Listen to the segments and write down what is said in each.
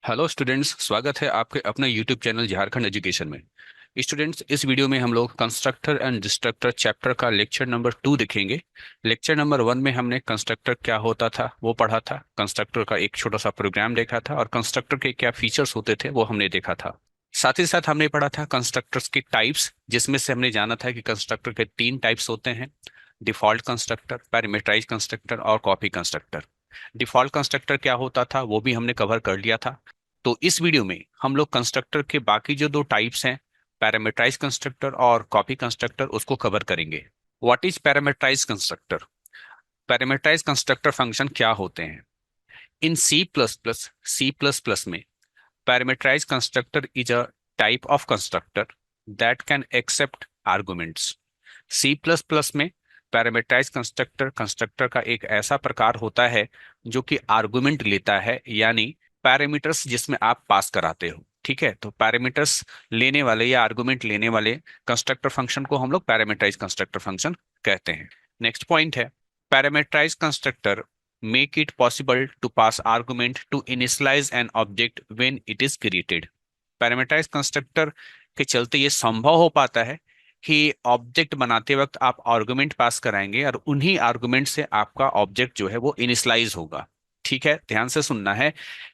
Hello students, स्वागत है आपके अपने यूट्यूब चैनल झारखंड एजुकेशन में। स्टूडेंट्स, इस वीडियो में हम लोग कंस्ट्रक्टर एंड डिस्ट्रक्टर चैप्टर का लेक्चर नंबर 2 देखेंगे। लेक्चर नंबर 1 में हमने कंस्ट्रक्टर क्या होता था वो पढ़ा था, कंस्ट्रक्टर का एक छोटा सा प्रोग्राम देखा था और कंस्ट्रक्टर के क्या फीचर्स होते थे वो हमने देखा था। साथ ही साथ हमने पढ़ा था कंस्ट्रक्टर्स के टाइप्स, जिसमें से हमने जाना था कि कंस्ट्रक्टर के 3 टाइप्स होते हैं: डिफॉल्ट कंस्ट्रक्टर, पैरामीटराइज कंस्ट्रक्टर और कॉपी कंस्ट्रक्टर। डिफॉल्ट कंस्ट्रक्टर क्या होता था वो भी हमने कवर कर लिया था। तो इस वीडियो में हम लोग कंस्ट्रक्टर के बाकी जो 2 टाइप्स हैं, पैरामीटराइज कंस्ट्रक्टर और कॉपी कंस्ट्रक्टर, उसको कवर करेंगे। What is parameterize constructor? Parameterize constructor function क्या होते हैं? इन सी प्लस प्लस में parameterize constructor is a type of constructor that can accept arguments. C plus plus में parameterize constructor constructor का एक ऐसा प्रकार होता है जो कि आर्गुमेंट लेता है, यानी पैरामीटर्स जिसमें आप पास कराते हो। ठीक है, तो पैरामीटर्स लेने वाले या आर्गुमेंट लेने वाले कंस्ट्रक्टर फंक्शन को हम लोग पैरामीटराइज कंस्ट्रक्टर फंक्शन कहते हैं। नेक्स्ट पॉइंट है, parameterize constructor make it possible to pass argument to initialize an object when it is created। Parameterize constructor के चलते ये संभव हो पाता है कि ऑब्जेक्ट बनाते वक्त आप आर्गुमेंट पास कराएंगे और उन्हीं आर्गुमेंट से आपका ऑब्जेक्ट जो है वो इनिशियलाइज होगा। ठीक है, ध्यान से सुनना है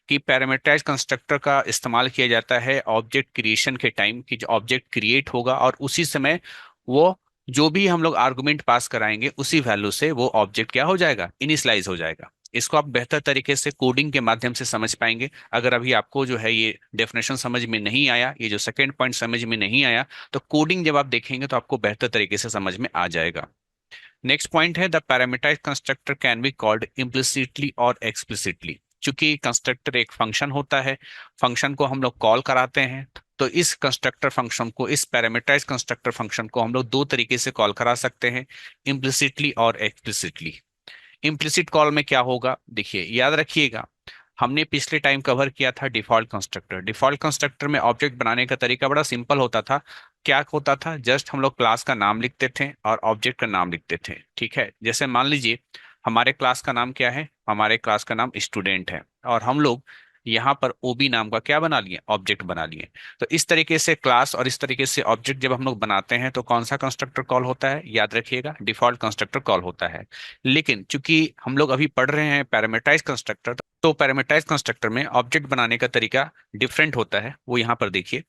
कि पैरामीटराइज कंस्ट्रक्टर का इस्तेमाल किया जाता है ऑब्जेक्ट क्रिएशन के टाइम, कि जो ऑब्जेक्ट क्रिएट होगा और उसी समय वो जो भी हम लोग आर्गुमेंट पास कराएंगे उसी वैल्यू से वो ऑब्जेक्ट क्या हो जाएगा, इनिशियलाइज हो जाएगा। इसको आप बेहतर तरीके से कोडिंग के माध्यम से समझ पाएंगे। अगर अभी आपको जो है ये डेफिनेशन समझ में नहीं आया, ये जो सेकंड पॉइंट समझ में नहीं आया, तो कोडिंग जब आप देखेंगे तो आपको बेहतर तरीके से समझ में आ जाएगा। नेक्स्ट पॉइंट है, the parameterize constructor can be called implicitly और एक्सप्लिसिटली। चूंकि कंस्ट्रक्टर एक फंक्शन होता है, फंक्शन को हम लोग कॉल कराते हैं, तो इस कंस्ट्रक्टर फंक्शन को, इस पैरामीटराइज कंस्ट्रक्टर फंक्शन को हम लोग 2 तरीके से कॉल करा सकते हैं, इम्प्लिसिटली और एक्सप्लिसिटली। इम्प्लिसिट कॉल में क्या होगा, देखिए याद रखिएगा, हमने पिछले टाइम कवर किया था डिफॉल्ट कंस्ट्रक्टर। डिफॉल्ट कंस्ट्रक्टर में ऑब्जेक्ट बनाने का तरीका बड़ा सिंपल होता था। क्या होता था, जस्ट हम लोग क्लास का नाम लिखते थे और ऑब्जेक्ट का नाम लिखते थे। ठीक है, जैसे मान लीजिए हमारे क्लास का नाम क्या है, हमारे क्लास का नाम स्टूडेंट है और हम लोग यहाँ पर ओबी नाम का क्या बना लिए, ऑब्जेक्ट बना लिए। तो इस तरीके से क्लास और इस तरीके से ऑब्जेक्ट जब हम लोग बनाते हैं तो कौन सा कंस्ट्रक्टर कॉल होता है, याद रखिएगा, डिफॉल्ट कंस्ट्रक्टर कॉल होता है। लेकिन चूंकि हम लोग अभी पढ़ रहे हैं पैरामीटराइज कंस्ट्रक्टर, तो पैरामीटराइज कंस्ट्रक्टर में ऑब्जेक्ट बनाने का तरीका डिफरेंट होता है। वो यहाँ पर देखिए,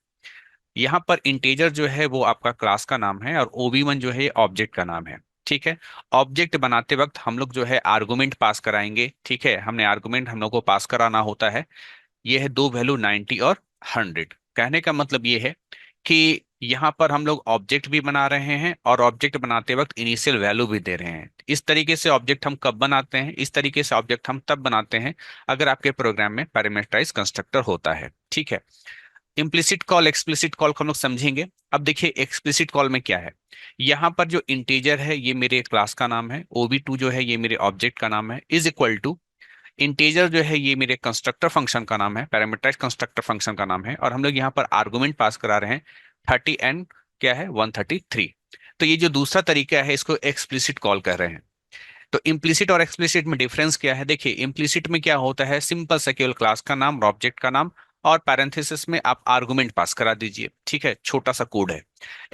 यहाँ पर इंटीजर जो है वो आपका क्लास का नाम है और ओबी1 जो है ये ऑब्जेक्ट का नाम है। ठीक है, ऑब्जेक्ट बनाते वक्त हम लोग जो है आर्गुमेंट पास कराएंगे। ठीक है, हमने आर्गुमेंट हम लोग को पास कराना होता है। ये है 2 वैल्यू 90 और 100। कहने का मतलब ये है कि यहाँ पर हम लोग ऑब्जेक्ट भी बना रहे हैं और ऑब्जेक्ट बनाते वक्त इनिशियल वैल्यू भी दे रहे हैं। इस तरीके से ऑब्जेक्ट हम कब बनाते हैं, इस तरीके से ऑब्जेक्ट हम तब बनाते हैं अगर आपके प्रोग्राम में पैरामीटराइज कंस्ट्रक्टर होता है। ठीक है, इम्प्लिसिट कॉल एक्सप्लिसिट कॉल को हम लोग समझेंगे। अब देखिए एक्सप्लिसिट कॉल में क्या है, यहाँ पर जो इंटीजर है ये मेरे क्लास का नाम है, ओबी2 जो है ये मेरे ऑब्जेक्ट का नाम है, इज इक्वल टू इंटीजर जो है ये मेरे कंस्ट्रक्टर फंक्शन का नाम है, पैरामीटराइज कंस्ट्रक्टर फंक्शन का नाम है, और हम लोग यहाँ पर आर्गुमेंट पास करा रहे हैं 30 एंड क्या है 133। तो ये जो दूसरा तरीका है इसको एक्सप्लिसिट कॉल कर रहे हैं। तो इम्प्लिसिट और एक्सप्लिसिट में डिफरेंस क्या है, देखिए इम्प्लिसिट में क्या होता है, सिंपल सा केवल क्लास का नाम और ऑब्जेक्ट का नाम और पैरेंथेसिस में आप आर्गुमेंट पास करा दीजिए। ठीक है, छोटा सा कोड है।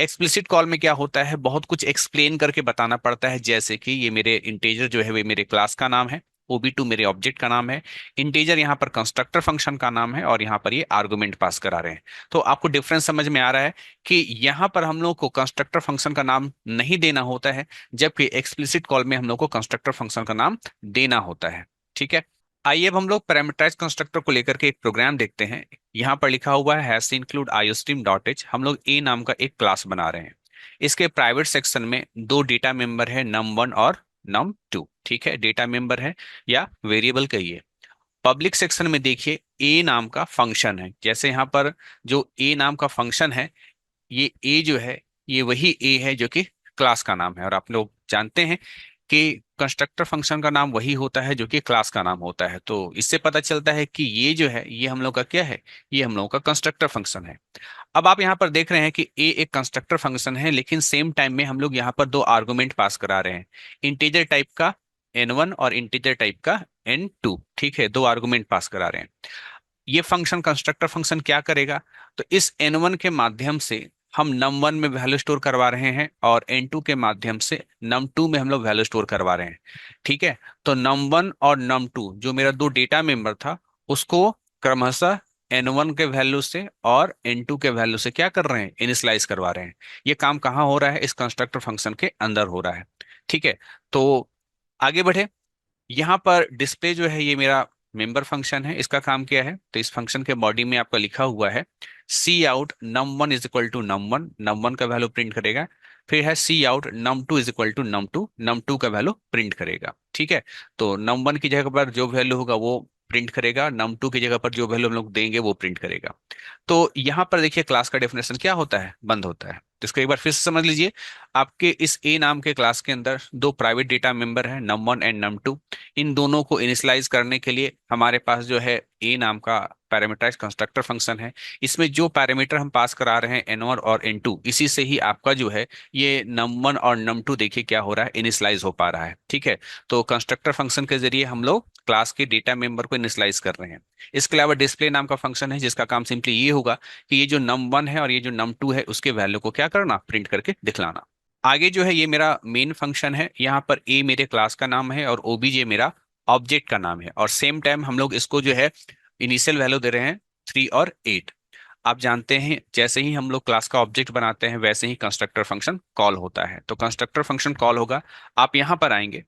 एक्सप्लिसिट कॉल में क्या होता है, बहुत कुछ एक्सप्लेन करके बताना पड़ता है, जैसे कि ये मेरे इंटीजर जो है वे मेरे क्लास का नाम है, ओबी2 मेरे ऑब्जेक्ट का नाम है, इंटीजर यहाँ पर कंस्ट्रक्टर फंक्शन का नाम है और यहाँ पर ये आर्गुमेंट पास करा रहे हैं। तो आपको डिफरेंस समझ में आ रहा है कि यहाँ पर हम लोग को कंस्ट्रक्टर फंक्शन का नाम नहीं देना होता है, जबकि एक्सप्लिसिट कॉल में हम लोग को कंस्ट्रक्टर फंक्शन का नाम देना होता है। ठीक है, आइए अब हम लोग पैरामीटराइज कंस्ट्रक्टर को लेकर के एक प्रोग्राम देखते हैं। यहाँ पर लिखा हुआ है हैश इंक्लूड iostream.h। हम लोग ए नाम का एक क्लास बना रहे हैं। इसके प्राइवेट सेक्शन में 2 डेटा मेंबर है, num1 और num2। ठीक है, डेटा मेंबर है या वेरिएबल कहिए। पब्लिक सेक्शन में देखिए ए नाम का फंक्शन है, जैसे यहाँ पर जो ए नाम का फंक्शन है, ये ए जो है ये वही ए है जो कि क्लास का नाम है, और आप लोग जानते हैं कि कंस्ट्रक्टर फंक्शन का नाम वही होता है जो कि क्लास का नाम होता है। तो इससे पता चलता है कि ये जो है ये हम लोग का क्या है, ये हम लोग का कंस्ट्रक्टर फंक्शन है। अब आप यहाँ पर देख रहे हैं कि ए एक कंस्ट्रक्टर फंक्शन है, लेकिन सेम टाइम में हम लोग यहाँ पर 2 आर्गुमेंट पास करा रहे हैं, इंटीजर टाइप का n1 और इंटीजर टाइप का n2। ठीक है, 2 आर्गुमेंट पास करा रहे हैं। ये फंक्शन कंस्ट्रक्टर फंक्शन क्या करेगा, तो इस n1 के माध्यम से हम num1 में वैल्यू स्टोर करवा रहे हैं और n2 के माध्यम से num2 में हम लोग वैल्यू स्टोर करवा रहे हैं। ठीक है, तो num1 और num2 जो मेरा दो डेटा मेंबर था, उसको क्रमशः n1 के वैल्यू से और n2 के वैल्यू से क्या कर रहे हैं, इनिशियलाइज करवा रहे हैं। ये काम कहाँ हो रहा है, इस कंस्ट्रक्टर फंक्शन के अंदर हो रहा है। ठीक है, तो आगे बढ़े। यहाँ पर डिस्प्ले जो है ये मेरा मेंबर फंक्शन है, इसका काम क्या है, तो इस फंक्शन के बॉडी में आपका लिखा हुआ है cout num1 is equal to num1, num1 का वैल्यू प्रिंट करेगा। फिर है cout num2 is equal to num2, num2 का वैल्यू प्रिंट करेगा। ठीक है, तो num1 की जगह पर जो वैल्यू होगा वो प्रिंट करेगा, num2 की जगह पर जो वैल्यू हम लोग देंगे वो प्रिंट करेगा। तो यहाँ पर देखिए क्लास का डेफिनेशन क्या होता है, बंद होता है। तो इसको एक बार फिर से समझ लीजिए। आपके इस ए नाम के क्लास के अंदर दो प्राइवेट डेटा मेंबर है num1 एंड num2। इन दोनों को इनिशियलाइज करने के लिए हमारे पास जो है ए नाम का पैरामीटराइज कंस्ट्रक्टर फंक्शन है। इसमें जो पैरामीटर हम पास करा रहे हैं n1 और n2, इसी से ही आपका जो है ये num1 और num2 देखिए क्या हो रहा है, इनिशियलाइज हो पा रहा है। ठीक है, तो कंस्ट्रक्टर फंक्शन के जरिए हम लोग क्लास के डेटा मेंबर को इनिशियलाइज कर रहे हैं। इसके अलावा डिस्प्ले नाम का फंक्शन है जिसका काम सिंपली ये होगा कि ये जो num1 है और ये जो num2 है उसके वैल्यू को क्या करना, प्रिंट करके दिखलाना। आगे जो है ये मेरा मेन फंक्शन है, यहाँ पर ए मेरे क्लास का नाम है और ओबीजे मेरा ऑब्जेक्ट का नाम है, और सेम टाइम हम लोग इसको जो है इनिशियल वैल्यू दे रहे हैं 3 और 8। आप जानते हैं जैसे ही हम लोग क्लास का ऑब्जेक्ट बनाते हैं वैसे ही कंस्ट्रक्टर फंक्शन कॉल होता है। तो कंस्ट्रक्टर फंक्शन कॉल होगा, आप यहाँ पर आएंगे,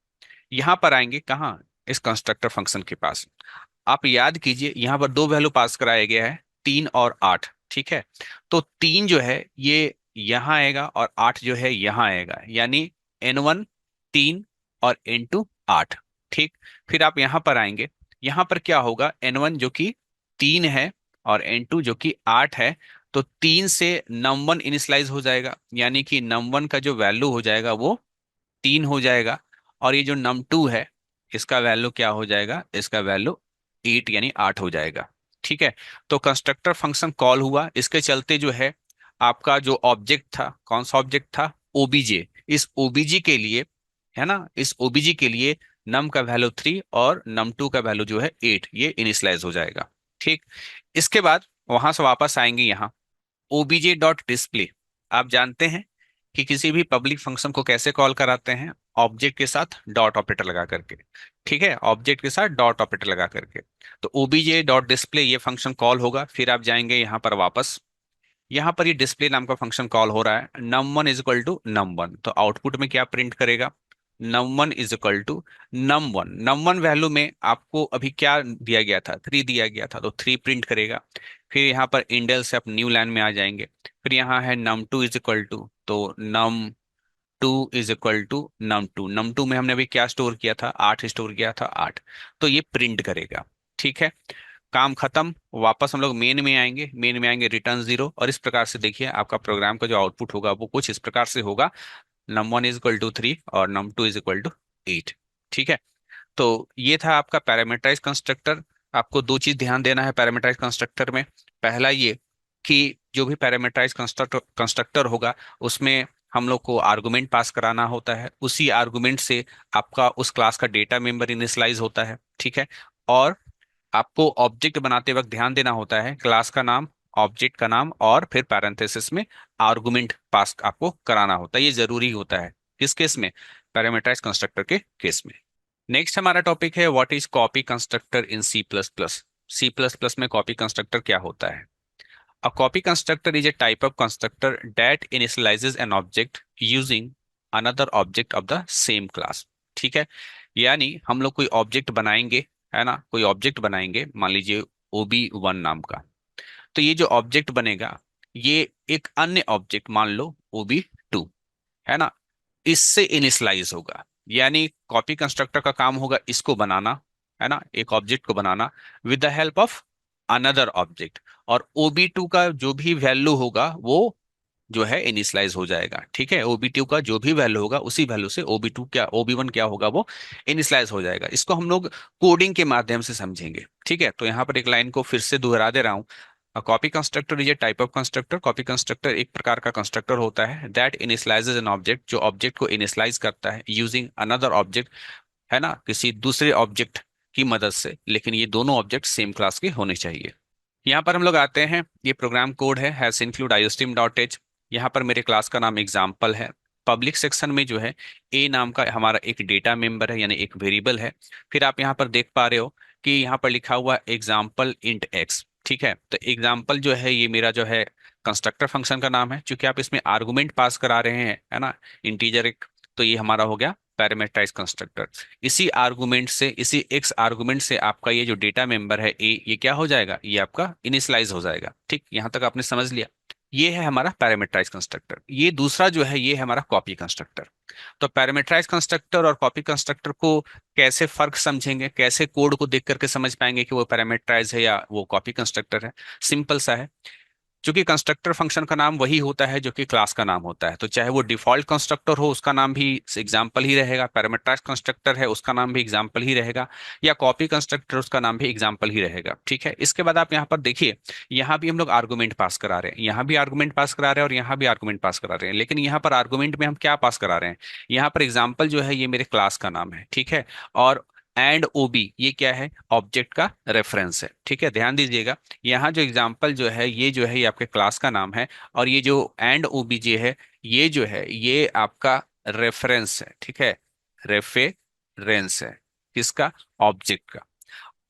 यहाँ पर आएंगे कहाँ, इस कंस्ट्रक्टर फंक्शन के पास। आप याद कीजिए यहाँ पर दो वैल्यू पास कराया गया है, 3 और 8। ठीक है, तो 3 जो है ये यहाँ आएगा और 8 जो है यहाँ आएगा, यानी n1 3 और n2 8। ठीक, फिर आप यहाँ पर आएंगे, यहाँ पर क्या होगा, n1 जो कि 3 है और n2 जो कि 8 है, तो 3 से num1 इनिशियलाइज हो जाएगा, यानी कि num1 का जो वैल्यू हो जाएगा वो 3 हो जाएगा। और ये जो num2 है इसका वैल्यू क्या हो जाएगा, इसका वैल्यू 8 यानी 8 हो जाएगा। ठीक है, तो कंस्ट्रक्टर फंक्शन कॉल हुआ, इसके चलते जो है आपका जो ऑब्जेक्ट था, कौन सा ऑब्जेक्ट था, ओबीजे। इस ओबीजी के लिए, है ना, इस ओबीजी के लिए नम का वैल्यू 3 और num2 का वैल्यू जो है 8, ये इनिशियलाइज हो जाएगा। ठीक, इसके बाद वहां से वापस आएंगे यहाँ ओबीजे डॉट डिस्प्ले। आप जानते हैं कि किसी भी पब्लिक फंक्शन को कैसे कॉल कराते हैं, ऑब्जेक्ट के साथ डॉट ऑपरेटर लगा करके। ठीक है, ऑब्जेक्ट के साथ डॉट ऑपरेटर लगा करके। तो ओबीजे डॉट डिस्प्ले ये फंक्शन कॉल होगा, फिर आप जाएंगे यहाँ पर वापस, यहाँ पर ये डिस्प्ले नाम का फंक्शन कॉल हो रहा है, num1 is equal to num1, तो आउटपुट में क्या प्रिंट करेगा, num1 is equal to num1। num1 value में आपको अभी क्या दिया गया था, 3 दिया गया था, तो 3 प्रिंट करेगा। फिर यहाँ पर इंडेल से आप न्यू लाइन में आ जाएंगे, फिर यहाँ है num2 इज इक्वल टू, तो num2 is equal to num2 में हमने अभी क्या स्टोर किया था, 8 स्टोर किया था, 8, तो ये प्रिंट करेगा। ठीक है, काम खत्म। वापस हम लोग मेन में आएंगे, मेन में आएंगे रिटर्न 0, और इस प्रकार से देखिए आपका प्रोग्राम का जो आउटपुट होगा वो कुछ इस प्रकार से होगा, num1 इज इक्वल टू 3 और num2 इज इक्वल टू 8। ठीक है, तो ये था आपका पैरामीटराइज कंस्ट्रक्टर। आपको दो चीज ध्यान देना है पैरामीटराइज कंस्ट्रक्टर में। पहला ये कि जो भी पैरामीटराइज कंस्ट्रक्टर कंस्ट्रक्टर होगा उसमें हम लोग को आर्गुमेंट पास कराना होता है, उसी आर्गुमेंट से आपका उस क्लास का डेटा मेंबर इनिशियलाइज होता है। ठीक है, और आपको ऑब्जेक्ट बनाते वक्त ध्यान देना होता है क्लास का नाम, ऑब्जेक्ट का नाम, और फिर पैरेंथेसिस में आर्गुमेंट पास आपको कराना होता है। ये जरूरी होता है किस केस में, पैरामीटराइज कंस्ट्रक्टर के केस में। नेक्स्ट हमारा टॉपिक है what is copy constructor in C plus plus. C plus plus में कॉपी कंस्ट्रक्टर क्या होता है। A copy constructor is a type of constructor that initializes an object using another object of the same class. ठीक है, यानी हम लोग कोई ऑब्जेक्ट बनाएंगे, है ना, कोई ऑब्जेक्ट बनाएंगे, मान लीजिए OB1 नाम का। तो ये जो ऑब्जेक्ट बनेगा ये एक अन्य ऑब्जेक्ट मान लो OB2, है ना, इससे इनिशियलाइज होगा। यानी कॉपी कंस्ट्रक्टर का काम होगा इसको बनाना, है ना, एक ऑब्जेक्ट को बनाना with the help of another object, और OB2 का जो भी वैल्यू होगा वो जो है इनिशियलाइज हो जाएगा। ठीक है, OB2 का जो भी वैल्यू होगा उसी वैल्यू से OB1 क्या होगा, वो इनिशियलाइज हो जाएगा। इसको हम लोग कोडिंग के माध्यम से समझेंगे। ठीक है, तो यहाँ पर एक लाइन को फिर से दोहरा दे रहा हूँ। Copy constructor is a type of constructor. Copy constructor एक प्रकार का कंस्ट्रक्टर होता है दैट इनिशियलाइजेज एन ऑब्जेक्ट, जो ऑब्जेक्ट को इनिशियलाइज करता है यूजिंग अनदर ऑब्जेक्ट, है ना, किसी दूसरे ऑब्जेक्ट की मदद से, लेकिन ये दोनों ऑब्जेक्ट सेम क्लास के होने चाहिए। यहाँ पर हम लोग आते हैं, ये प्रोग्राम कोड है हैश इंक्लूड iostream.h। यहाँ पर मेरे क्लास का नाम एग्जाम्पल है। पब्लिक सेक्शन में जो है ए नाम का हमारा एक डेटा मेंबर है, यानी एक वेरिएबल है। फिर आप यहाँ पर देख पा रहे हो कि यहाँ पर लिखा हुआ एग्जाम्पल इंट एक्स। ठीक है, तो एग्जाम्पल जो है ये मेरा जो है कंस्ट्रक्टर फंक्शन का नाम है, क्योंकि आप इसमें आर्गुमेंट पास करा रहे हैं, है ना, इंटीजर एक। तो ये हमारा हो गया पैरामीटराइज कंस्ट्रक्टर। इसी आर्गुमेंट से, इसी एक्स आर्गुमेंट से आपका ये जो डेटा मेंबर है ए, ये क्या हो जाएगा, ये आपका इनिशियलाइज हो जाएगा। ठीक, यहां तक आपने समझ लिया। ये है हमारा पैरामीटराइज कंस्ट्रक्टर। ये दूसरा जो है ये है हमारा कॉपी कंस्ट्रक्टर। तो पैरामीटराइज कंस्ट्रक्टर और कॉपी कंस्ट्रक्टर को कैसे फर्क समझेंगे, कैसे कोड को देख करके समझ पाएंगे कि वो पैरामीटराइज है या वो कॉपी कंस्ट्रक्टर है? सिंपल सा है। क्योंकि कंस्ट्रक्टर फंक्शन का नाम वही होता है जो कि क्लास का नाम होता है, तो चाहे वो डिफॉल्ट कंस्ट्रक्टर हो उसका नाम भी एग्जाम्पल ही रहेगा, पैरामीटराइज्ड कंस्ट्रक्टर है उसका नाम भी एग्जाम्पल ही रहेगा, या कॉपी कंस्ट्रक्टर उसका नाम भी एग्जाम्पल ही रहेगा। ठीक है, इसके बाद आप यहाँ पर देखिए, यहाँ भी हम लोग आर्गुमेंट पास करा रहे हैं, यहाँ भी आर्गुमेंट पास करा रहे हैं और यहाँ भी आर्गुमेंट पास करा रहे हैं। लेकिन यहाँ पर आर्गुमेंट में हम क्या पास करा रहे हैं? यहाँ पर एग्जाम्पल जो है ये मेरे क्लास का नाम है। ठीक है, और एंड ओबी ये क्या है? ऑब्जेक्ट का रेफरेंस है। ठीक है, ध्यान दीजिएगा, यहाँ जो एग्जाम्पल जो है ये आपके क्लास का नाम है, और ये जो एंड ओबीजे है ये जो है ये आपका रेफरेंस है। ठीक है, रेफरेंस है किसका? ऑब्जेक्ट का।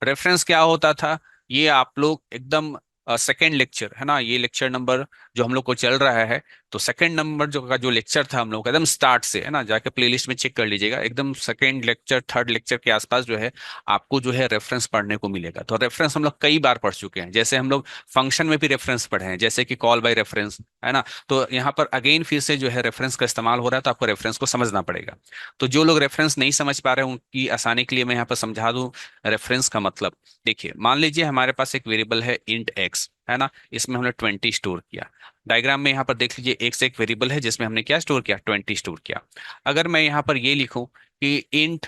रेफरेंस क्या होता था? ये आप लोग एकदम सेकेंड लेक्चर है ना, ये लेक्चर नंबर जो हम लोग को चल रहा है, तो सेकेंड नंबर जो का जो लेक्चर था हम लोग का एकदम स्टार्ट से, है ना, जाके प्लेलिस्ट में चेक कर लीजिएगा, एकदम सेकेंड लेक्चर थर्ड लेक्चर के आसपास जो है आपको जो है रेफरेंस पढ़ने को मिलेगा। तो रेफरेंस हम लोग कई बार पढ़ चुके हैं, जैसे हम लोग फंक्शन में भी रेफरेंस पढ़े हैं, जैसे कि कॉल बाय रेफरेंस, है ना। तो यहाँ पर अगेन फिर से जो है रेफरेंस का इस्तेमाल हो रहा है, तो आपको रेफरेंस को समझना पड़ेगा। तो जो लोग रेफरेंस नहीं समझ पा रहे हैं उनकी आसानी के लिए मैं यहाँ पर समझा दूं रेफरेंस का मतलब। देखिए, मान लीजिए हमारे पास एक वेरिएबल है इंट एक्स, है ना, इसमें हमने 20 स्टोर किया। डायग्राम में यहाँ पर देख लीजिए, एक्स एक वेरिएबल है जिसमें हमने क्या स्टोर किया? 20 स्टोर किया। अगर मैं यहाँ पर ये लिखूं कि int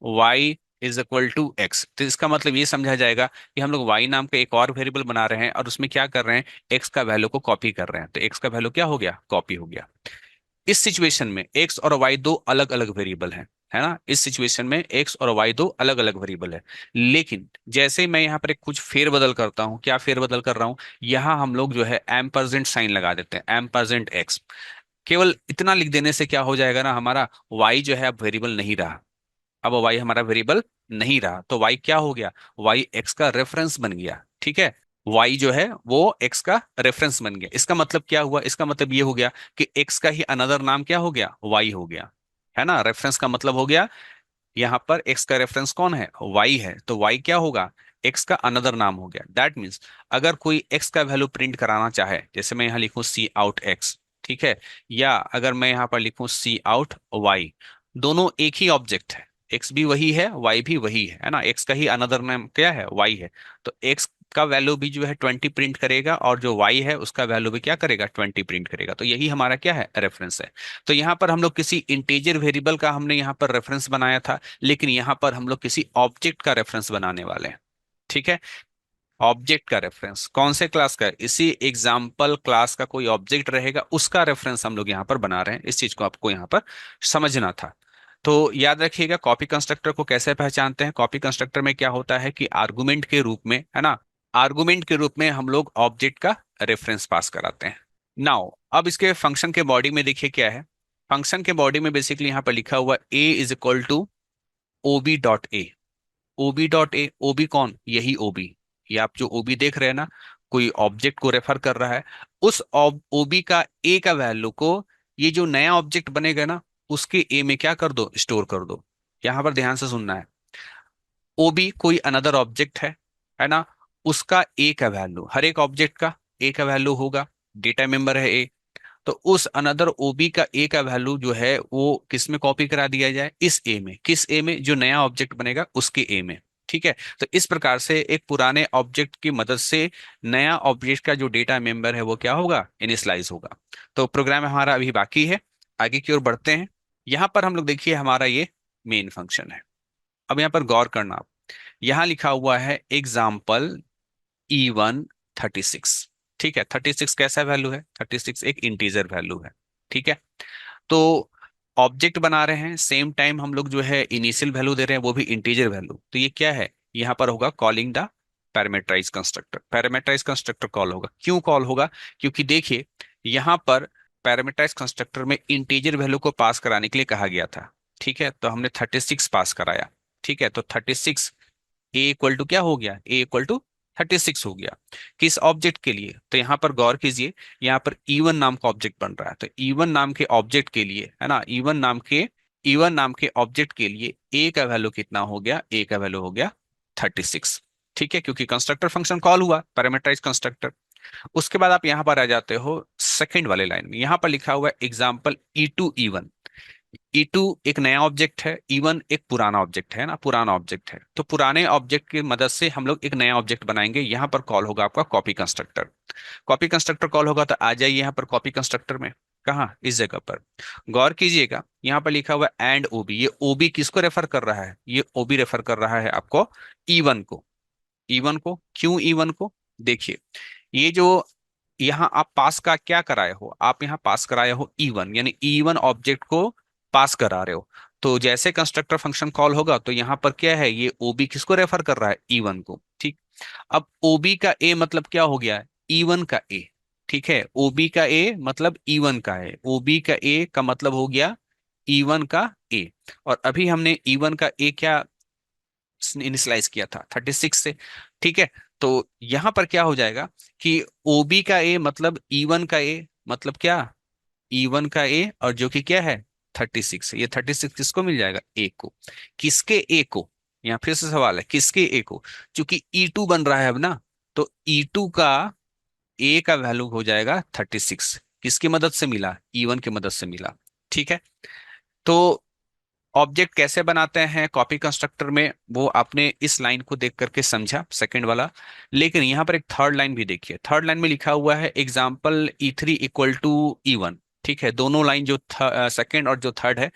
Y is equal to X, तो इसका मतलब ये समझा जाएगा कि हम लोग वाई नाम का एक और वेरिएबल बना रहे हैं और उसमें क्या कर रहे हैं? एक्स का वैल्यू को कॉपी कर रहे हैं। तो एक्स का वैल्यू क्या हो गया? कॉपी हो गया। इस सिचुएशन में एक्स और वाई दो अलग अलग वेरिएबल हैं, है ना, इस सिचुएशन में एक्स और वाई दो अलग अलग वेरिएबल है। लेकिन जैसे ही मैं यहाँ पर एक कुछ फेरबदल करता हूँ, क्या फेरबदल कर रहा हूँ? यहाँ हम लोग जो है एम्परजेंट साइन लगा देते हैं, एम्परजेंट एक्स। केवल इतना लिख देने से क्या हो जाएगा ना, हमारा वाई जो है अब वेरिएबल नहीं रहा। अब वाई हमारा वेरिएबल नहीं रहा, तो वाई क्या हो गया? वाई एक्स का रेफरेंस बन गया। ठीक है, वाई जो है वो एक्स का रेफरेंस बन गया। इसका मतलब क्या हुआ? इसका मतलब ये हो गया कि एक्स का ही अनदर नाम क्या हो गया? वाई हो गया, है ना। रेफरेंस का मतलब हो गया, यहाँ पर एक्स का रेफरेंस कौन है? वाई है, तो वाई क्या होगा? एक्स का अनदर नाम हो गया। दैट मीन्स अगर कोई एक्स का वैल्यू प्रिंट कराना चाहे, जैसे मैं यहाँ लिखूं सी आउट एक्स, ठीक है, या अगर मैं यहाँ पर लिखूं सी आउट वाई, दोनों एक ही ऑब्जेक्ट है, एक्स भी वही है वाई भी वही है ना, एक्स का ही अनदर नाम क्या है? वाई है। तो एक्स का वैल्यू भी जो है 20 प्रिंट करेगा, और जो वाई है उसका वैल्यू भी क्या करेगा? 20 प्रिंट करेगा। तो यही हमारा क्या है? रेफरेंस है। तो यहाँ पर हम लोग किसी इंटीजर वेरिएबल का हमने यहाँ पर रेफरेंस बनाया था, लेकिन यहाँ पर हम लोग किसी ऑब्जेक्ट का रेफरेंस बनाने वाले हैं। ठीक है, ऑब्जेक्ट का रेफरेंस कौन से क्लास का है? इसी एग्जाम्पल क्लास का कोई ऑब्जेक्ट रहेगा, उसका रेफरेंस हम लोग यहाँ पर बना रहे हैं। इस चीज को आपको यहाँ पर समझना था। तो याद रखिएगा, कॉपी कंस्ट्रक्टर को कैसे पहचानते हैं? कॉपी कंस्ट्रक्टर में क्या होता है कि आर्गुमेंट के रूप में, है ना, आर्गुमेंट के रूप में हम लोग ऑब्जेक्ट का रेफरेंस पास कराते हैं। नाउ अब इसके फंक्शन के बॉडी में देखिए क्या है। फंक्शन के बॉडी में बेसिकली यहाँ पर लिखा हुआ a is equal to OB dot a. OB dot a, OB कौन? यही ओबी। ये आप जो ओबी देख रहे हैं ना, कोई ऑब्जेक्ट को रेफर कर रहा है। उस ओबी का ए का वैल्यू को ये जो नया ऑब्जेक्ट बनेगा ना, उसके ए में क्या कर दो? स्टोर कर दो। यहां पर ध्यान से सुनना है। ओबी कोई अनदर ऑब्जेक्ट है ना, उसका ए का वैल्यू, हर एक ऑब्जेक्ट का ए का वैल्यू होगा, डेटा मेंबर है ए। तो उस अनदर ओबी का ए का वैल्यू जो है वो किस में कॉपी करा दिया जाए? इस ए में। किस ए में? जो नया ऑब्जेक्ट बनेगा उसके ए में। ठीक है, तो इस प्रकार से एक पुराने ऑब्जेक्ट की मदद से नया ऑब्जेक्ट का जो डेटा मेंबर है वो क्या होगा? इनिशियलाइज होगा। तो प्रोग्राम हमारा अभी बाकी है, आगे की ओर बढ़ते हैं। यहां पर हम लोग देखिए हमारा ये मेन फंक्शन है। अब यहाँ पर गौर करना आप, यहाँ लिखा हुआ है एग्जाम्पल E1 36। ठीक है, 36 कैसा वैल्यू है? 36 एक इंटीजर वैल्यू है। ठीक है, तो ऑब्जेक्ट बना रहे हैं, सेम टाइम हम लोग जो है इनिशियल वैल्यू दे रहे हैं वो भी इंटीजर वैल्यू। तो ये क्या है? यहाँ पर होगा calling the parameterize constructor. Parameterize constructor call होगा, क्यों कॉल होगा? क्योंकि देखिए यहां पर पैरामीटराइज कंस्ट्रक्टर में इंटीजर वैल्यू को पास कराने के लिए कहा गया था। ठीक है, तो हमने 36 पास कराया। ठीक है, तो 36 ए इक्वल टू क्या हो गया? ए इक्वल टू 36 हो गया। किस ऑब्जेक्ट के लिए? तो यहाँ पर गौर कीजिए, यहाँ पर E1 नाम का ऑब्जेक्ट बन रहा है। तो E1 नाम के ऑब्जेक्ट के लिए, है ना, E1 नाम के ऑब्जेक्ट के लिए ए का वैल्यू कितना हो गया? ए का वैल्यू हो गया 36। ठीक है, क्योंकि कंस्ट्रक्टर फंक्शन कॉल हुआ, पैरामीटराइज कंस्ट्रक्टर। उसके बाद आप यहां पर आ जाते हो सेकंड वाले लाइन में, यहां पर लिखा हुआ है एग्जाम्पल E2 E1। E2 एक नया ऑब्जेक्ट है, E1 एक पुराना ऑब्जेक्ट है ना, पुराना ऑब्जेक्ट है। तो पुराने ऑब्जेक्ट की मदद से हम लोग एक नया ऑब्जेक्ट बनाएंगे। यहां पर कॉल होगा आपका copy constructor. Copy constructor call होगा तो आ जाइए यहाँ पर कॉपी कंस्ट्रक्टर में। कहाँ? इस जगह पर गौर कीजिएगा, यहाँ पर लिखा हुआ है एंड ओबी। ये ओबी किसको रेफर कर रहा है? ये ओबी रेफर कर रहा है आपको E1 को। E1 को क्यों? E1 को देखिए, ये जो यहाँ आप पास का क्या कराए हो? आप यहाँ पास कराए हो E1, यानी E1 ऑब्जेक्ट को पास करा रहे हो। तो जैसे कंस्ट्रक्टर फंक्शन कॉल होगा तो यहाँ पर क्या है? ये ओबी किसको रेफर कर रहा है? E1 को। ठीक, अब ओबी का ए मतलब क्या हो गया? E1 का ए। ठीक है, ओबी का ए मतलब E1 का है, ओबी का ए का मतलब हो गया E1 का ए। और अभी हमने E1 का ए क्या इनिशियलाइज किया था? 36 से। ठीक है, तो यहां पर क्या हो जाएगा कि ओबी का ए मतलब E1 का ए मतलब क्या? E1 का ए, और जो कि क्या है? 36। ये 36 किसको मिल जाएगा? ए को। किसके ए को? यहाँ फिर से सवाल है, किसके ए को? क्योंकि E2 बन रहा है अब ना, तो E2 का ए का वैल्यू हो जाएगा 36। किसकी मदद से मिला? E1 की मदद से मिला। ठीक है, तो ऑब्जेक्ट कैसे बनाते हैं कॉपी कंस्ट्रक्टर में, वो आपने इस लाइन को देख करके समझा, सेकंड वाला। लेकिन यहां पर एक थर्ड लाइन भी देखिए। थर्ड लाइन में लिखा हुआ है example E3 equal to E1। ठीक है, दोनों लाइन जो सेकंड और जो थर्ड है,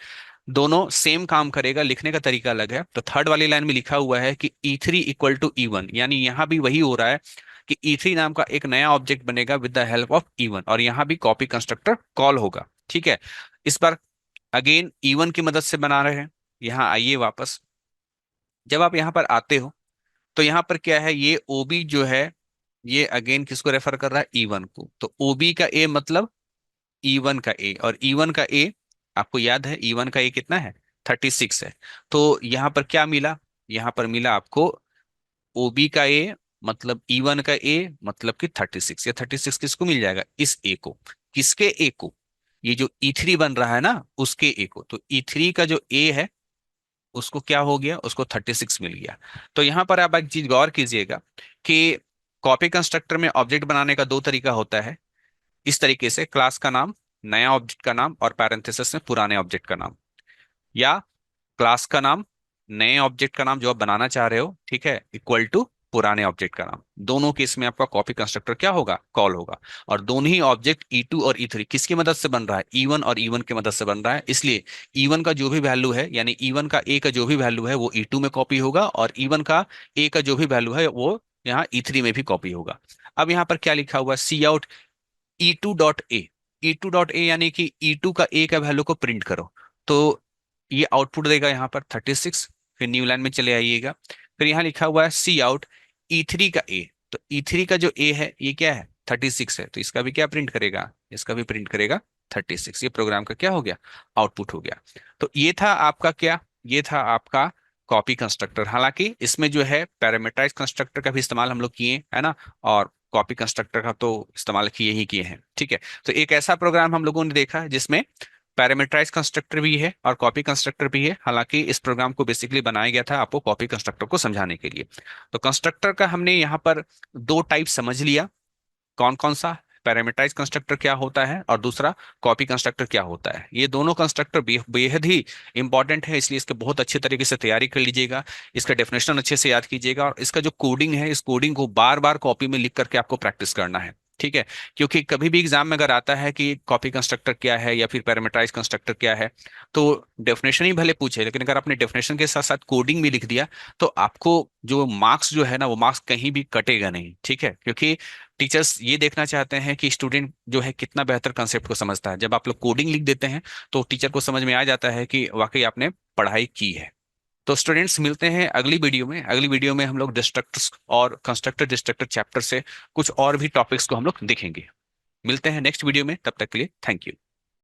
दोनों सेम काम करेगा, लिखने का तरीका अलग है। तो थर्ड वाली लाइन में लिखा हुआ है कि E3 इक्वल टू E1, यानी यहां भी वही हो रहा है कि E3 नाम का एक नया ऑब्जेक्ट बनेगा with the help of E1, और यहां भी कॉपी कंस्ट्रक्टर कॉल होगा। ठीक है, इस बार अगेन E1 की मदद से बना रहे हैं। यहाँ आइए वापस, जब आप यहाँ पर आते हो तो यहाँ पर क्या है? ये ओबी जो है, ये अगेन किसको रेफर कर रहा है? E1 को। तो ओबी का ए मतलब E1 का ए, और E1 का ए आपको याद है E1 का ए कितना है? 36 है। तो यहाँ पर क्या मिला? यहाँ पर मिला आपको ओबी का ए मतलब E1 का ए मतलब कि 36। ये 36 किसको मिल जाएगा? इस ए को। किसके ए को? ये जो E3 बन रहा है ना, उसके ए को। तो E3 का जो ए है उसको क्या हो गया? उसको 36 मिल गया। तो यहां पर आप एक चीज गौर कीजिएगा कि कॉपी कंस्ट्रक्टर में ऑब्जेक्ट बनाने का दो तरीका होता है। इस तरीके से क्लास का नाम, नया ऑब्जेक्ट का नाम, और पैरेंथेसिस में पुराने ऑब्जेक्ट का नाम, या क्लास का नाम, नए ऑब्जेक्ट का नाम जो आप बनाना चाह रहे हो, ठीक है, इक्वल टू पुराने ऑब्जेक्ट का नाम। दोनों केस में आपका कॉपी कंस्ट्रक्टर क्या होगा? कॉल होगा। और दोनों ही ऑब्जेक्ट E2 और E3 किसकी मदद से बन रहा है? E1 और E1 की मदद से बन रहा है। इसलिए E1 का जो भी वैल्यू है, यानी E1 का ए का जो भी वैल्यू है वो E2 में कॉपी होगा, और E1 का ए का जो भी वैल्यू है वो यहाँ E3 में भी कॉपी होगा। अब यहाँ पर क्या लिखा हुआ है? Cout E2 dot a. E2 dot a यानी कि E2 का ए का वैल्यू को प्रिंट करो। तो ये आउटपुट देगा यहाँ पर 36। फिर न्यू लाइन में चले आइएगा, फिर यहाँ लिखा हुआ है सी आउट E3 का ए। तो E3 का जो ए है ये क्या है? 36 है। तो इसका भी क्या प्रिंट करेगा? इसका भी प्रिंट करेगा 36। ये प्रोग्राम का क्या हो गया? आउटपुट हो गया। तो ये था आपका क्या? ये था आपका कॉपी कंस्ट्रक्टर। हालांकि इसमें जो है पैरामीटराइज कंस्ट्रक्टर का भी इस्तेमाल हम लोग किए, है ना, और कॉपी कंस्ट्रक्टर का तो इस्तेमाल किए ही किए हैं। ठीक है, तो एक ऐसा प्रोग्राम हम लोगों ने देखा है जिसमें पैरामीटराइज कंस्ट्रक्टर भी है और कॉपी कंस्ट्रक्टर भी है। हालांकि इस प्रोग्राम को बेसिकली बनाया गया था आपको कॉपी कंस्ट्रक्टर को समझाने के लिए। तो कंस्ट्रक्टर का हमने यहाँ पर दो टाइप समझ लिया। कौन कौन सा? पैरामीटराइज कंस्ट्रक्टर क्या होता है, और दूसरा कॉपी कंस्ट्रक्टर क्या होता है। ये दोनों कंस्ट्रक्टर बेहद ही इंपॉर्टेंट है, इसलिए इसके बहुत अच्छे तरीके से तैयारी कर लीजिएगा। इसका डेफिनेशन अच्छे से याद कीजिएगा, और इसका जो कोडिंग है, इस कोडिंग को बार बार कॉपी में लिख करके आपको प्रैक्टिस करना है। ठीक है, क्योंकि कभी भी एग्जाम में अगर आता है कि कॉपी कंस्ट्रक्टर क्या है या फिर पैरामीटराइज कंस्ट्रक्टर क्या है, तो डेफिनेशन ही भले पूछे, लेकिन अगर आपने डेफिनेशन के साथ साथ कोडिंग भी लिख दिया तो आपको जो मार्क्स जो है ना, वो मार्क्स कहीं भी कटेगा नहीं। ठीक है, क्योंकि टीचर्स ये देखना चाहते हैं कि स्टूडेंट जो है कितना बेहतर कंसेप्ट को समझता है। जब आप लोग कोडिंग लिख देते हैं तो टीचर को समझ में आ जाता है कि वाकई आपने पढ़ाई की है। तो स्टूडेंट्स मिलते हैं अगली वीडियो में। अगली वीडियो में हम लोग डिस्ट्रक्टर्स और कंस्ट्रक्टर डिस्ट्रक्टर चैप्टर से कुछ और भी टॉपिक्स को हम लोग देखेंगे। मिलते हैं नेक्स्ट वीडियो में, तब तक के लिए थैंक यू।